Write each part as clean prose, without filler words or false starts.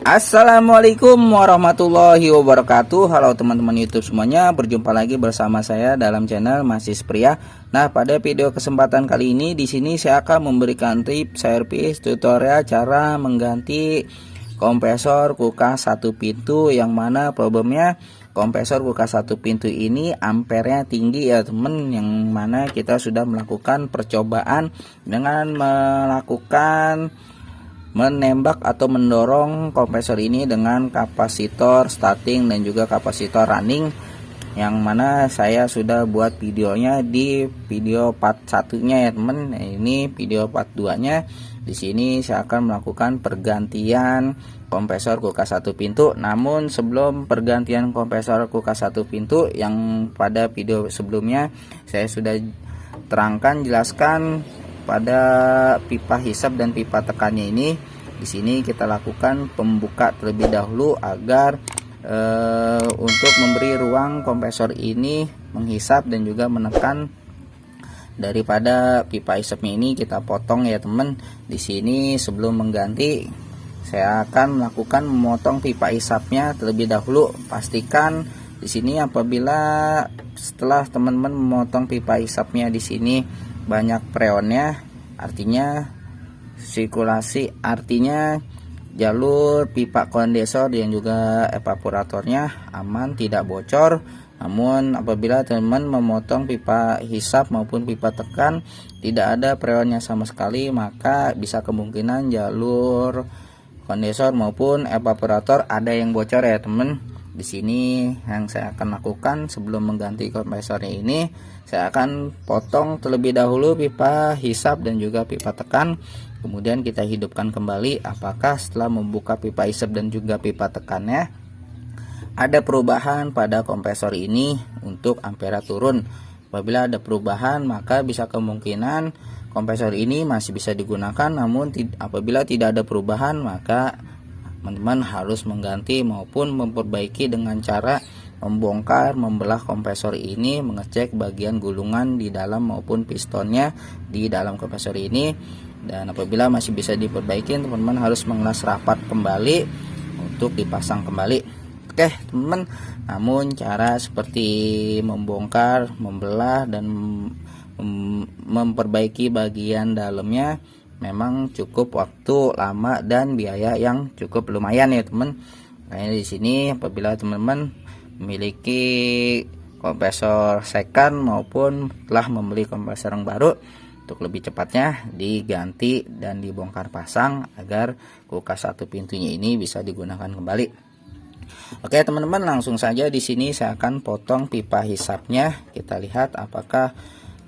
Assalamualaikum warahmatullahi wabarakatuh. Halo teman-teman YouTube semuanya, berjumpa lagi bersama saya dalam channel Masih Pria. Nah, pada video kesempatan kali ini di sini saya akan memberikan tips servis tutorial cara mengganti kompresor kulkas satu pintu, yang mana problemnya kompresor kulkas satu pintu ini ampernya tinggi ya teman, yang mana kita sudah melakukan percobaan dengan melakukan menembak atau mendorong kompresor ini dengan kapasitor starting dan juga kapasitor running, yang mana saya sudah buat videonya di video part satunya ya teman. Ini video part 2 nya. Di sini saya akan melakukan pergantian kompresor kulkas satu pintu. Namun sebelum pergantian kompresor kulkas satu pintu, yang pada video sebelumnya saya sudah terangkan jelaskan pada pipa hisap dan pipa tekannya ini. Di sini kita lakukan pembuka terlebih dahulu agar untuk memberi ruang kompresor ini menghisap dan juga menekan. Daripada pipa hisapnya ini kita potong ya teman. Di sini sebelum mengganti saya akan melakukan memotong pipa hisapnya terlebih dahulu. Pastikan di sini apabila setelah teman-teman memotong pipa hisapnya di sini banyak freonnya, artinya sirkulasi, artinya jalur pipa kondensor dan juga evaporatornya aman, tidak bocor. Namun apabila teman-teman memotong pipa hisap maupun pipa tekan tidak ada freonnya sama sekali, maka bisa kemungkinan jalur kondensor maupun evaporator ada yang bocor ya teman. Di sini yang saya akan lakukan sebelum mengganti kompresornya ini, saya akan potong terlebih dahulu pipa hisap dan juga pipa tekan. Kemudian kita hidupkan kembali. Apakah setelah membuka pipa hisap dan juga pipa tekannya ada perubahan pada kompresor ini untuk ampere turun? Apabila ada perubahan, maka bisa kemungkinan kompresor ini masih bisa digunakan. Namun apabila tidak ada perubahan, maka teman-teman harus mengganti maupun memperbaiki dengan cara membongkar, membelah kompresor ini, mengecek bagian gulungan di dalam maupun pistonnya di dalam kompresor ini. Dan apabila masih bisa diperbaiki, teman-teman harus mengelas rapat kembali untuk dipasang kembali. Oke teman-teman, namun cara seperti membongkar, membelah dan memperbaiki bagian dalamnya memang cukup waktu lama dan biaya yang cukup lumayan ya teman. Nah, di sini apabila teman-teman memiliki kompresor second maupun telah membeli kompresor yang baru, untuk lebih cepatnya diganti dan dibongkar pasang agar kulkas satu pintunya ini bisa digunakan kembali. Oke teman-teman, langsung saja di sini saya akan potong pipa hisapnya. Kita lihat apakah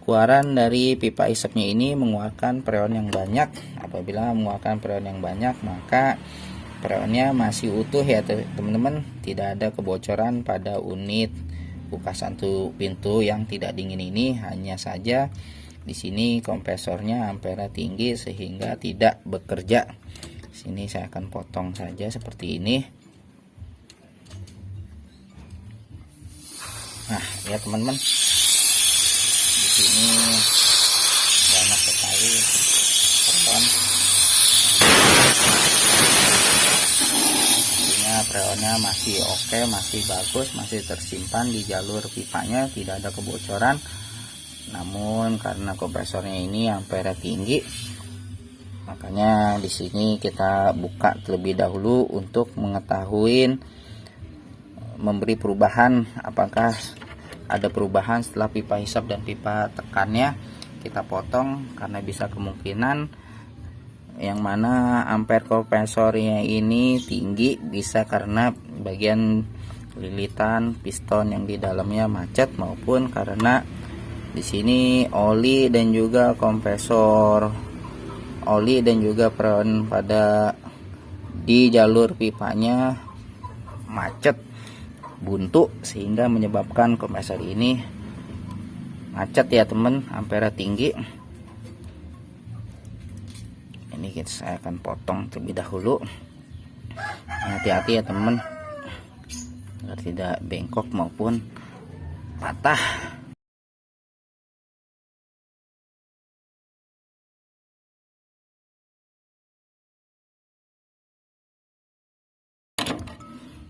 keluaran dari pipa hisapnya ini mengeluarkan freon yang banyak. Apabila mengeluarkan freon yang banyak, maka freonnya masih utuh ya teman-teman, tidak ada kebocoran pada unit kulkas satu pintu yang tidak dingin ini. Hanya saja di sini kompresornya ampere tinggi sehingga tidak bekerja. Sini saya akan potong saja seperti ini. Nah ya teman-teman, di sini banyak sekali freon. Artinya freonnya masih oke, masih bagus, masih tersimpan di jalur pipanya, tidak ada kebocoran. Namun karena kompresornya ini ampere tinggi, makanya di sini kita buka terlebih dahulu untuk mengetahui memberi perubahan, apakah ada perubahan setelah pipa hisap dan pipa tekannya kita potong, karena bisa kemungkinan yang mana ampere kompresornya ini tinggi, bisa karena bagian lilitan piston yang di dalamnya macet, maupun karena di sini oli dan juga kompresor, oli dan juga freon pada di jalur pipanya macet, buntu, sehingga menyebabkan kompresor ini macet ya teman, ampere tinggi. Ini saya akan potong terlebih dahulu. Hati-hati ya teman, agar tidak bengkok maupun patah.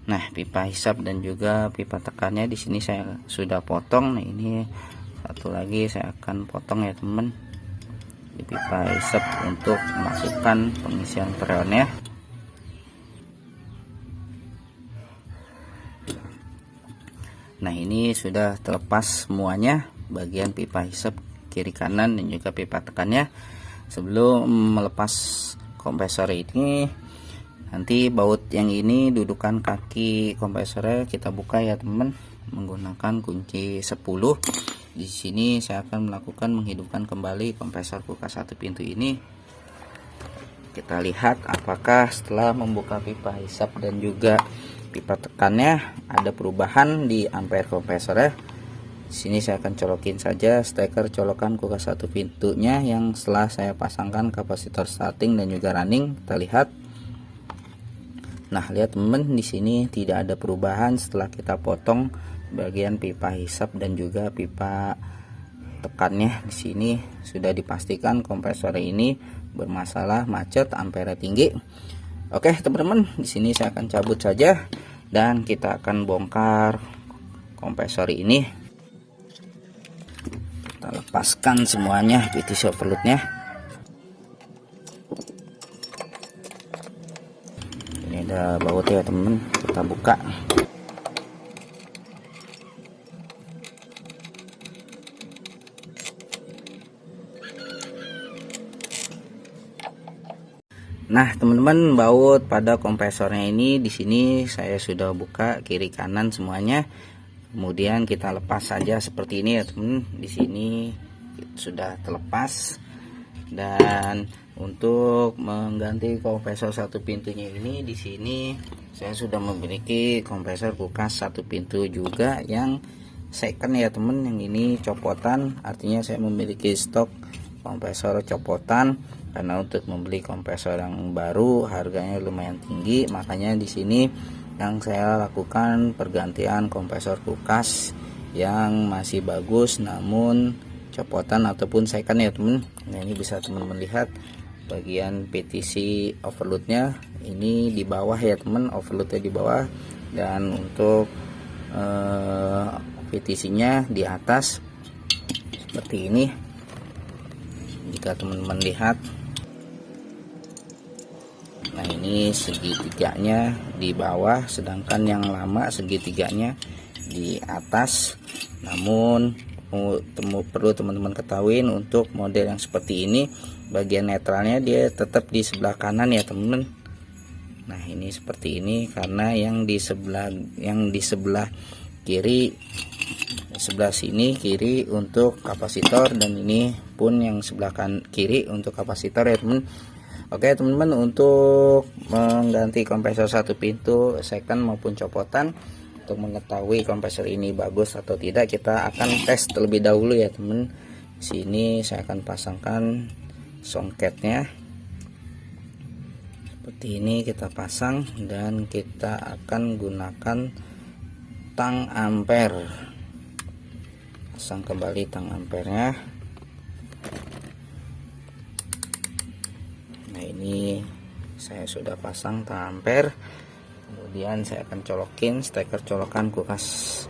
Nah, pipa hisap dan juga pipa tekannya di sini saya sudah potong. Nah, ini satu lagi saya akan potong ya teman, di pipa hisap untuk memasukkan pengisian freonnya. Nah, ini sudah terlepas semuanya, bagian pipa hisap kiri kanan dan juga pipa tekannya. Sebelum melepas kompresor ini, nanti baut yang ini dudukan kaki kompresornya kita buka ya teman, menggunakan kunci 10. Di sini saya akan melakukan menghidupkan kembali kompresor kulkas satu pintu ini. Kita lihat apakah setelah membuka pipa hisap dan juga pipa tekannya ada perubahan di ampere kompresornya. Di sini saya akan colokin saja steker colokan kulkas satu pintunya yang setelah saya pasangkan kapasitor starting dan juga running. Kita lihat. Nah, lihat teman, di sini tidak ada perubahan setelah kita potong bagian pipa hisap dan juga pipa tekannya. Di sini sudah dipastikan kompresor ini bermasalah, macet, ampere tinggi. Oke teman-teman, di sini saya akan cabut saja dan kita akan bongkar kompresor ini. Kita lepaskan semuanya PTC overloadnya. Ini ada bautnya ya teman, kita buka. Nah teman-teman, baut pada kompresornya ini di sini saya sudah buka kiri kanan semuanya. Kemudian kita lepas saja seperti ini ya teman. Di sini sudah terlepas. Dan untuk mengganti kompresor satu pintunya ini, di sini saya sudah memiliki kompresor kulkas satu pintu juga yang second ya teman. Yang ini copotan, artinya saya memiliki stok kompresor copotan. Karena untuk membeli kompresor yang baru harganya lumayan tinggi, makanya di sini yang saya lakukan pergantian kompresor kulkas yang masih bagus namun copotan ataupun second ya teman. Nah, ini bisa teman-teman lihat bagian PTC overloadnya ini di bawah ya teman, overloadnya di bawah, dan untuk PTC nya di atas seperti ini. Jika teman-teman lihat, nah ini segitiganya di bawah, sedangkan yang lama segitiganya di atas. Namun perlu teman-teman ketahui, untuk model yang seperti ini bagian netralnya dia tetap di sebelah kanan ya teman-teman. Nah, ini seperti ini karena yang di sebelah kiri, sebelah sini kiri untuk kapasitor, dan ini pun yang sebelah kiri untuk kapasitor ya teman. Oke teman-teman, untuk mengganti kompresor satu pintu second maupun copotan, untuk mengetahui kompresor ini bagus atau tidak, kita akan tes terlebih dahulu ya teman. Sini saya akan pasangkan songketnya seperti ini, kita pasang dan kita akan gunakan tang ampere. Pasang kembali tang ampernya. Nah, ini saya sudah pasang tang ampere. Kemudian saya akan colokin steker colokan kulkas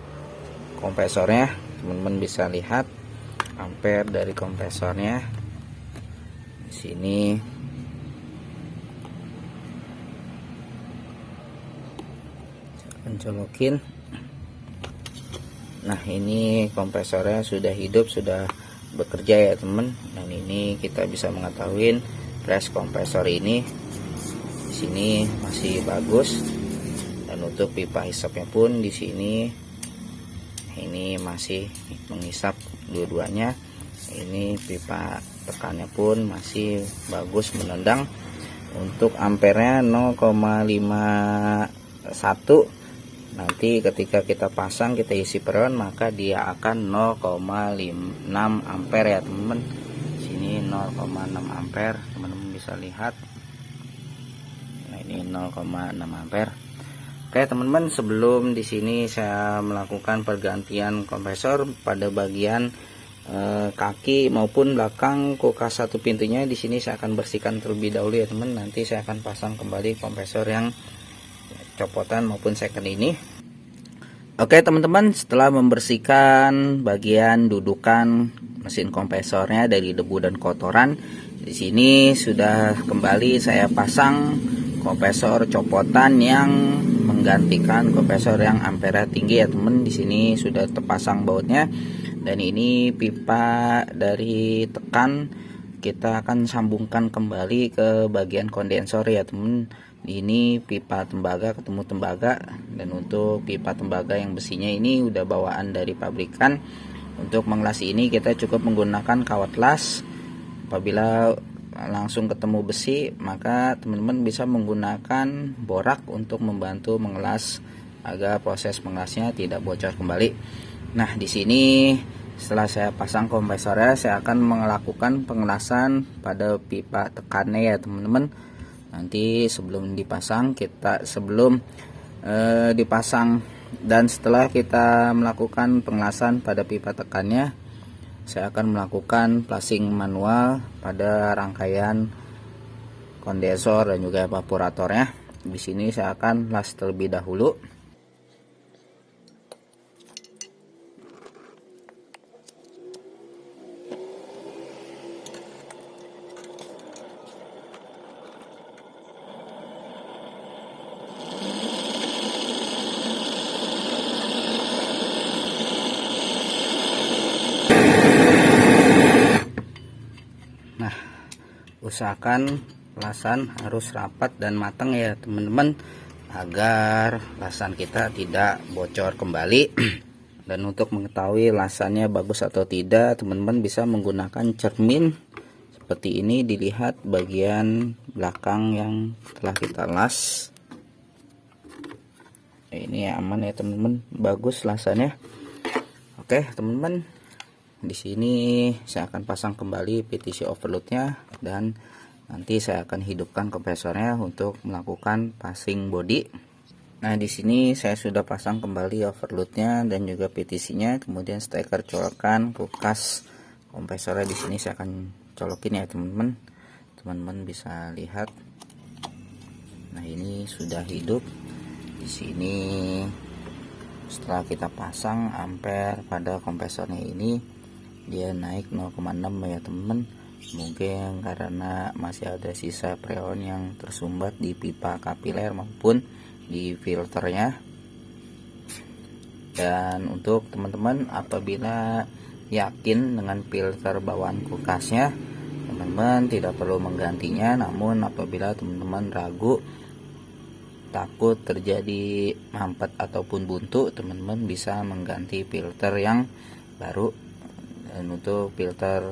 kompresornya. Teman-teman bisa lihat ampere dari kompresornya di sini. Saya akan colokin. Nah, ini kompresornya sudah hidup, sudah bekerja ya teman. Dan ini kita bisa mengetahui press kompresor ini di sini masih bagus, dan untuk pipa hisapnya pun di sini ini masih menghisap dua-duanya. Ini pipa tekannya pun masih bagus menendang. Untuk ampernya 0,51. Nanti ketika kita pasang, kita isi freon, maka dia akan 0,6 ampere ya teman-teman. Sini 0,6 ampere, teman-teman bisa lihat. Nah, ini 0,6 ampere. Oke teman-teman, sebelum di sini saya melakukan pergantian kompresor pada bagian kaki maupun belakang kulkas satu pintunya, di sini saya akan bersihkan terlebih dahulu ya teman. Nanti saya akan pasang kembali kompresor yang copotan maupun second ini. Oke teman-teman, setelah membersihkan bagian dudukan mesin kompresornya dari debu dan kotoran, di sini sudah kembali saya pasang kompresor copotan yang menggantikan kompresor yang ampere tinggi ya teman. Di sini sudah terpasang bautnya, dan ini pipa dari tekan kita akan sambungkan kembali ke bagian kondensor ya teman. Ini pipa tembaga ketemu tembaga, dan untuk pipa tembaga yang besinya ini udah bawaan dari pabrikan. Untuk mengelas ini kita cukup menggunakan kawat las. Apabila langsung ketemu besi, maka teman-teman bisa menggunakan borak untuk membantu mengelas agar proses mengelasnya tidak bocor kembali. Nah, di sini setelah saya pasang kompresornya, saya akan melakukan pengelasan pada pipa tekannya ya teman-teman. Nanti sebelum dipasang dipasang dan setelah kita melakukan pengelasan pada pipa tekannya, saya akan melakukan flushing manual pada rangkaian kondensor dan juga evaporatornya. Di sini saya akan las terlebih dahulu. Nah, usahakan lasan harus rapat dan matang ya teman-teman, agar lasan kita tidak bocor kembali. Dan untuk mengetahui lasannya bagus atau tidak, teman-teman bisa menggunakan cermin seperti ini. Dilihat bagian belakang yang telah kita las. Ini aman ya teman-teman, bagus lasannya. Oke teman-teman, di sini saya akan pasang kembali PTC overloadnya, dan nanti saya akan hidupkan kompresornya untuk melakukan passing body. Nah, di sini saya sudah pasang kembali overloadnya dan juga PTC-nya, kemudian steker colokan kulkas kompresornya. Di sini saya akan colokin ya teman-teman. Teman-teman bisa lihat. Nah, ini sudah hidup. Di sini setelah kita pasang ampere pada kompresornya ini, dia naik 0,6 ya teman-teman. Mungkin karena masih ada sisa freon yang tersumbat di pipa kapiler maupun di filternya. Dan untuk teman-teman apabila yakin dengan filter bawaan kulkasnya, teman-teman tidak perlu menggantinya. Namun apabila teman-teman ragu, takut terjadi mampet ataupun buntu, teman-teman bisa mengganti filter yang baru. Dan untuk filter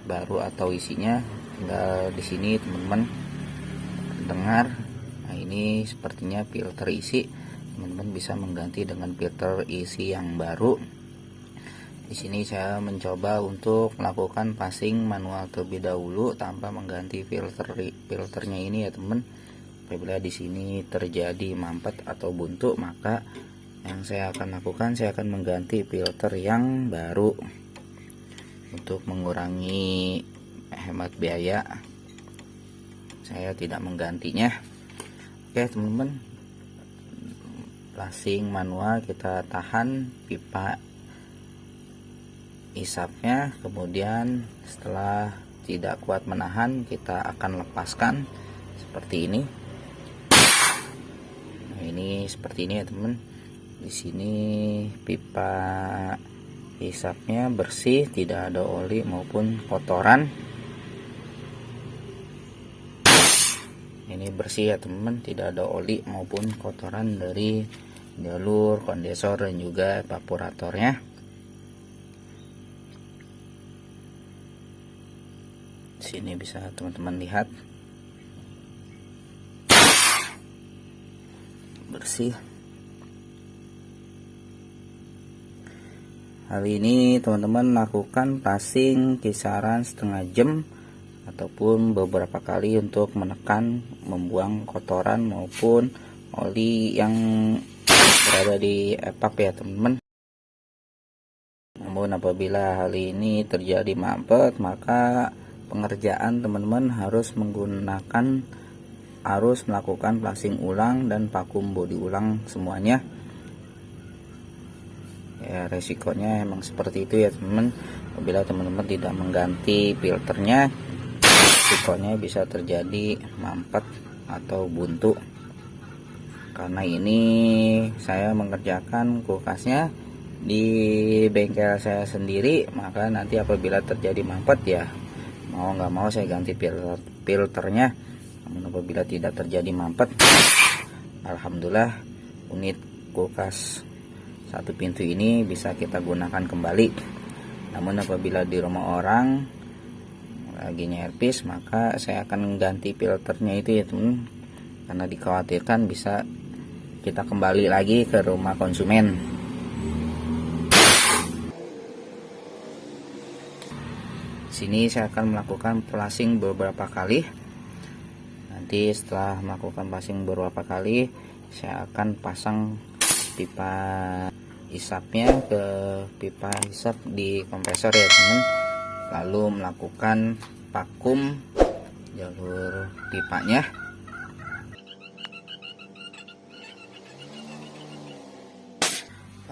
baru atau isinya tinggal di sini teman-teman dengar. Nah, ini sepertinya filter isi, teman-teman bisa mengganti dengan filter isi yang baru. Di sini saya mencoba untuk melakukan passing manual terlebih dahulu tanpa mengganti filternya ini ya teman. Apabila di sini terjadi mampet atau buntu, maka yang saya akan lakukan, saya akan mengganti filter yang baru untuk mengurangi hemat biaya. Saya tidak menggantinya. Oke teman-teman, flushing manual kita tahan pipa isapnya, kemudian setelah tidak kuat menahan, kita akan lepaskan seperti ini. Nah, ini seperti ini ya teman. Di sini pipa isapnya bersih, tidak ada oli maupun kotoran. Ini bersih ya teman, tidak ada oli maupun kotoran dari jalur kondensor dan juga evaporatornya. Sini bisa teman-teman lihat, bersih. Hal ini teman-teman lakukan passing kisaran setengah jam ataupun beberapa kali untuk menekan, membuang kotoran maupun oli yang berada di epak ya teman-teman. Namun apabila hal ini terjadi mampet, maka pengerjaan teman-teman harus menggunakan harus melakukan flashing ulang dan vakum bodi ulang semuanya. Ya, resikonya emang seperti itu ya teman-teman. Apabila teman-teman tidak mengganti filternya, resikonya bisa terjadi mampet atau buntu. Karena ini saya mengerjakan kulkasnya di bengkel saya sendiri, maka nanti apabila terjadi mampet ya mau nggak mau saya ganti filternya. Namun apabila tidak terjadi mampet, alhamdulillah unit kulkas satu pintu ini bisa kita gunakan kembali. Namun apabila di rumah orang lagi nyervis, maka saya akan ganti filternya itu ya teman, karena dikhawatirkan bisa kita kembali lagi ke rumah konsumen. Sini saya akan melakukan flashing beberapa kali. Nanti setelah melakukan flashing beberapa kali, saya akan pasang pipa hisapnya ke pipa hisap di kompresor ya teman. Lalu melakukan vakum jalur pipanya.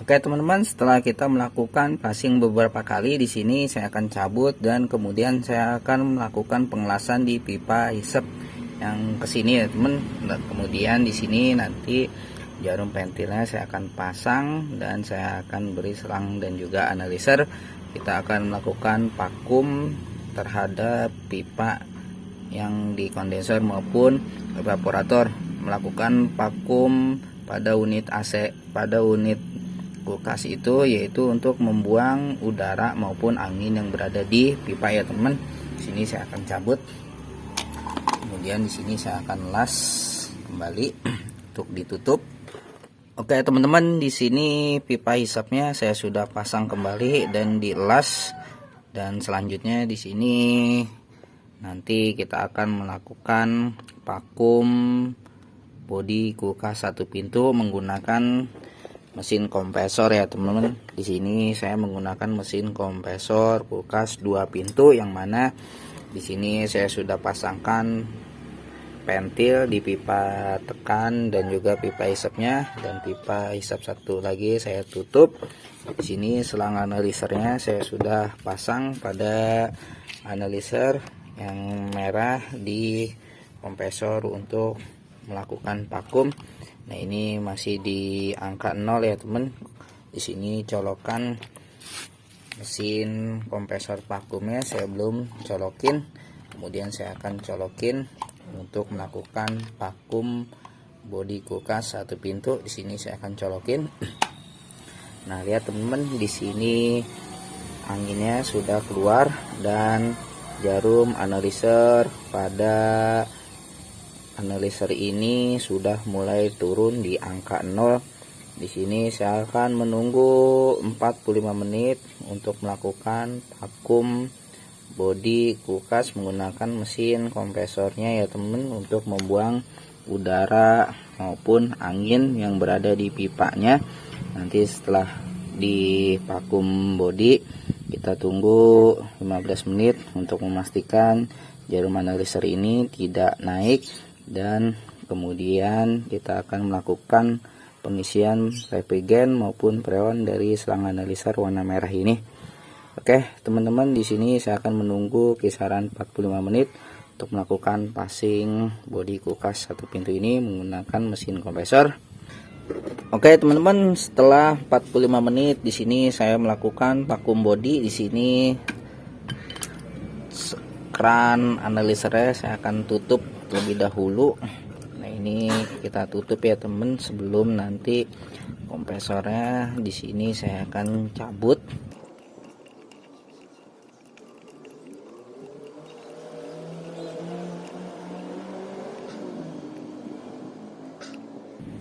Oke teman-teman, setelah kita melakukan flashing beberapa kali, di sini saya akan cabut dan kemudian saya akan melakukan pengelasan di pipa hisap yang kesini ya teman. Dan kemudian di sini nanti jarum pentilnya saya akan pasang dan saya akan beri selang dan juga analiser. Kita akan melakukan vakum terhadap pipa yang di kondensor maupun evaporator, melakukan vakum pada unit AC, pada unit kulkas itu, yaitu untuk membuang udara maupun angin yang berada di pipa ya teman. Sini saya akan cabut, kemudian di sini saya akan las kembali untuk ditutup. Oke teman-teman, di sini pipa hisapnya saya sudah pasang kembali dan dilas, dan selanjutnya di sini nanti kita akan melakukan vakum bodi kulkas satu pintu menggunakan mesin kompresor ya teman-teman. Di sini saya menggunakan mesin kompresor kulkas 2 pintu, yang mana di sini saya sudah pasangkan pentil di pipa tekan dan juga pipa hisapnya, dan pipa hisap satu lagi saya tutup. Di sini selang analisernya saya sudah pasang pada analiser yang merah di kompresor untuk melakukan vakum. Nah, ini masih di angka 0 ya teman. Di sini colokan mesin kompresor vakumnya saya belum colokin. Kemudian saya akan colokin untuk melakukan vakum bodi kulkas satu pintu. Di sini saya akan colokin. Nah, lihat teman-teman, di sini anginnya sudah keluar dan jarum analiser pada analiser ini sudah mulai turun di angka 0. Di sini saya akan menunggu 45 menit untuk melakukan vakum bodi kulkas menggunakan mesin kompresornya ya teman, untuk membuang udara maupun angin yang berada di pipanya. Nanti setelah di vakum bodi, kita tunggu 15 menit untuk memastikan jarum analiser ini tidak naik, dan kemudian kita akan melakukan pengisian reagen maupun freon dari selang analiser warna merah ini. Oke teman-teman, di sini saya akan menunggu kisaran 45 menit untuk melakukan passing bodi kulkas satu pintu ini menggunakan mesin kompresor. Oke teman-teman, setelah 45 menit di sini saya melakukan vakum bodi. Di sini keran analisernya saya akan tutup terlebih dahulu. Nah, ini kita tutup ya teman, sebelum nanti kompresornya di sini saya akan cabut.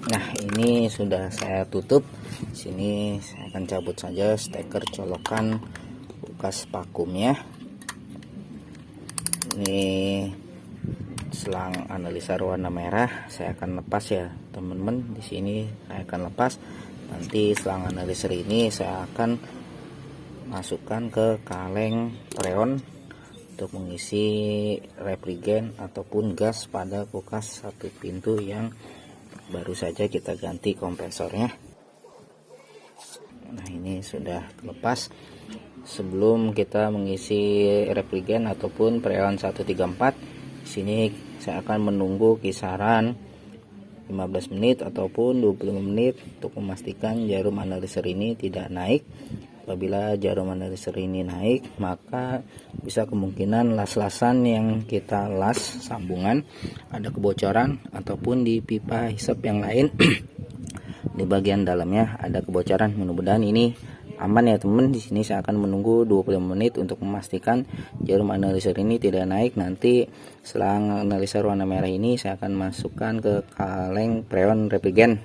Nah, ini sudah saya tutup. Di sini saya akan cabut saja steker colokan kulkas vakumnya. Ini selang analiser warna merah saya akan lepas ya teman-teman. Di sini saya akan lepas. Nanti selang analiser ini saya akan masukkan ke kaleng freon untuk mengisi reprigen ataupun gas pada kulkas satu pintu yang baru saja kita ganti kompresornya. Nah, ini sudah lepas. Sebelum kita mengisi reprigen ataupun freon 134, di sini saya akan menunggu kisaran 15 menit ataupun 25 menit untuk memastikan jarum analiser ini tidak naik. Apabila jarum analiser ini naik, maka bisa kemungkinan las-lasan yang kita las sambungan ada kebocoran, ataupun di pipa hisap yang lain di bagian dalamnya ada kebocoran. Mudah-mudahan ini aman ya teman. Di sini saya akan menunggu 25 menit untuk memastikan jarum analiser ini tidak naik. Nanti selang analiser warna merah ini saya akan masukkan ke kaleng freon reprigen.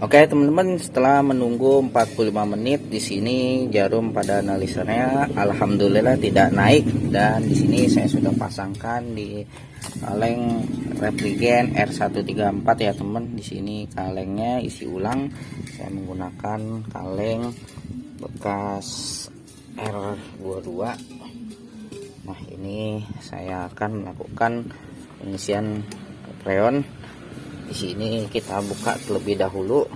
Oke teman-teman, setelah menunggu 45 menit, di sini jarum pada analisernya alhamdulillah tidak naik, dan di sini saya sudah pasangkan di kaleng reprigen R134 ya teman. Di sini kalengnya isi ulang, saya menggunakan kaleng bekas R22. Nah, ini saya akan melakukan pengisian freon. Di sini kita buka terlebih dahulu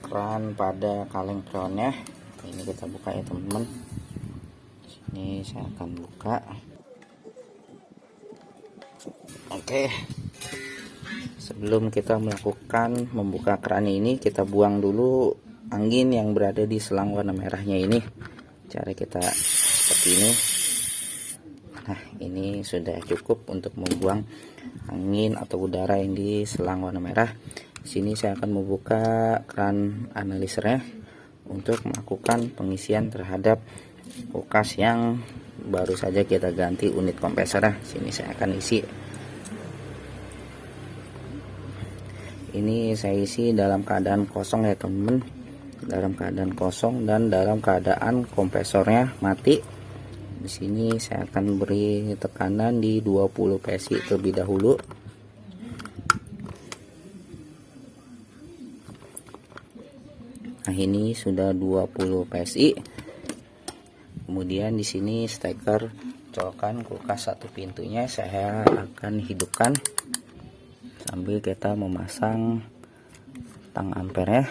keran pada kaleng freonnya. Ini kita buka ya teman-teman. Ini saya akan buka. Oke. Sebelum kita melakukan membuka keran ini, kita buang dulu angin yang berada di selang warna merahnya ini. Cara kita seperti ini. Nah, ini sudah cukup untuk membuang angin atau udara yang di selang warna merah. Di sini saya akan membuka keran analisernya untuk melakukan pengisian terhadap kulkas yang baru saja kita ganti unit kompresornya. Sini saya akan isi. Ini saya isi dalam keadaan kosong ya teman-teman. Dalam keadaan kosong dan dalam keadaan kompresornya mati. Di sini saya akan beri tekanan di 20 PSI terlebih dahulu. Nah, ini sudah 20 PSI. Kemudian di sini steker colokan kulkas satu pintunya saya akan hidupkan sambil kita memasang tang ampere.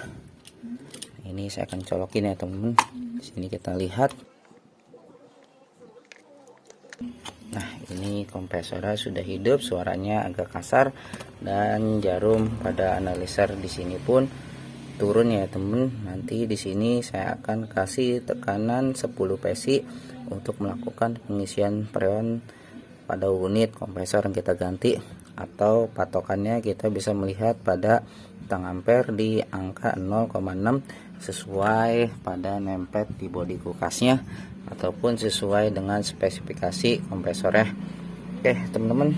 Ini saya akan colokin ya teman-teman. Di sini kita lihat. Nah, ini kompresornya sudah hidup, suaranya agak kasar, dan jarum pada analiser di sini pun turun ya teman. Nanti di sini saya akan kasih tekanan 10 PSI untuk melakukan pengisian freon pada unit kompresor yang kita ganti, atau patokannya kita bisa melihat pada tang ampere di angka 0,6 sesuai pada nempel di bodi kulkasnya ataupun sesuai dengan spesifikasi kompresornya. Oke teman-teman,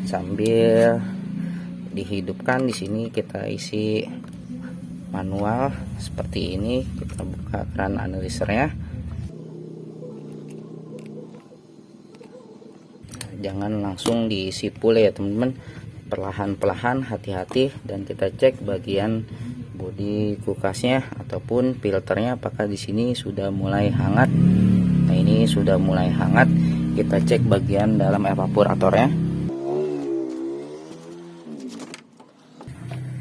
sambil dihidupkan di sini kita isi manual seperti ini. Kita buka keran analisernya. Jangan langsung diisi full ya teman-teman, perlahan-perlahan, hati-hati, dan kita cek bagian bodi kulkasnya ataupun filternya apakah di sini sudah mulai hangat. Nah, ini sudah mulai hangat. Kita cek bagian dalam evaporatornya.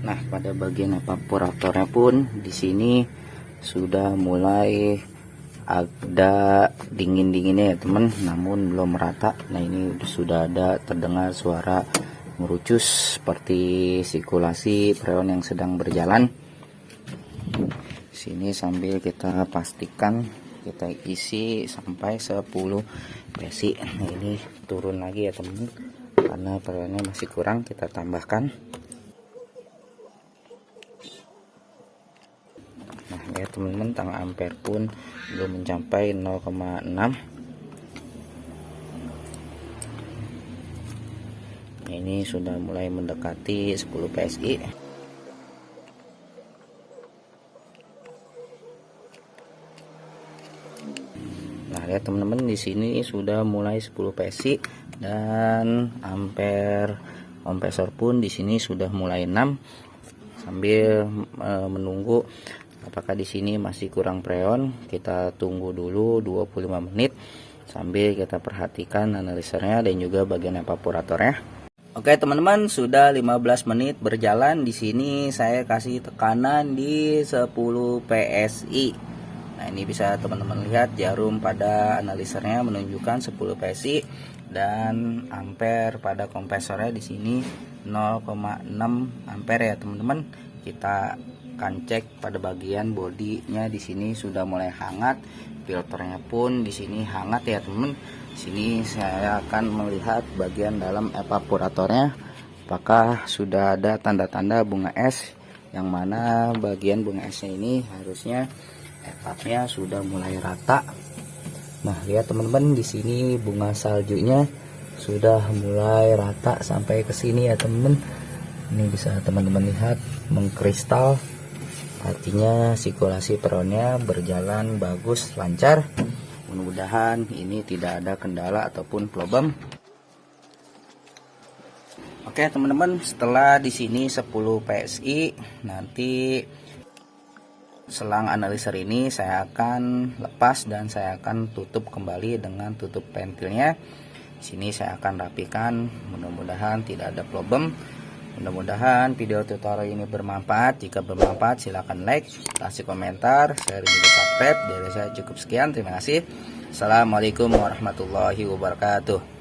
Nah, pada bagian evaporatornya pun di sini sudah mulai ada dingin-dinginnya ya teman, namun belum merata. Nah, ini sudah ada terdengar suara merucus seperti sirkulasi freon yang sedang berjalan. Sini sambil kita pastikan kita isi sampai 10 PSI. Nah, ini turun lagi ya teman, karena freonnya masih kurang, kita tambahkan. Nah ya teman-teman, tang ampere pun belum mencapai 0,6. Ini sudah mulai mendekati 10 PSI. Nah lihat teman-teman, di sini sudah mulai 10 PSI dan ampere kompresor pun di sini sudah mulai 6. Sambil menunggu apakah di sini masih kurang freon, kita tunggu dulu 25 menit. sambil kita perhatikan analisernya dan juga bagian evaporatornya. Oke teman-teman, sudah 15 menit berjalan. Di sini saya kasih tekanan di 10 PSI. Nah, ini bisa teman-teman lihat jarum pada analisernya menunjukkan 10 PSI dan ampere pada kompresornya di sini 0,6 ampere ya teman-teman. Kita akan cek pada bagian bodinya, di sini sudah mulai hangat, filternya pun di sini hangat ya teman-teman. Sini saya akan melihat bagian dalam evaporatornya apakah sudah ada tanda-tanda bunga es, yang mana bagian bunga esnya ini harusnya evapnya sudah mulai rata. Nah, lihat teman-teman, di sini bunga saljunya sudah mulai rata sampai ke sini ya teman-teman. Ini bisa teman-teman lihat mengkristal, artinya sirkulasi peronnya berjalan bagus, lancar. Mudah-mudahan ini tidak ada kendala ataupun problem. Oke teman-teman, setelah di sini 10 PSI, nanti selang analiser ini saya akan lepas dan saya akan tutup kembali dengan tutup ventilnya. Sini saya akan rapikan, mudah-mudahan tidak ada problem. Mudah-mudahan video tutorial ini bermanfaat. Jika bermanfaat silahkan like, kasih komentar, share, dan juga subscribe. Dari saya cukup sekian, terima kasih. Assalamualaikum warahmatullahi wabarakatuh.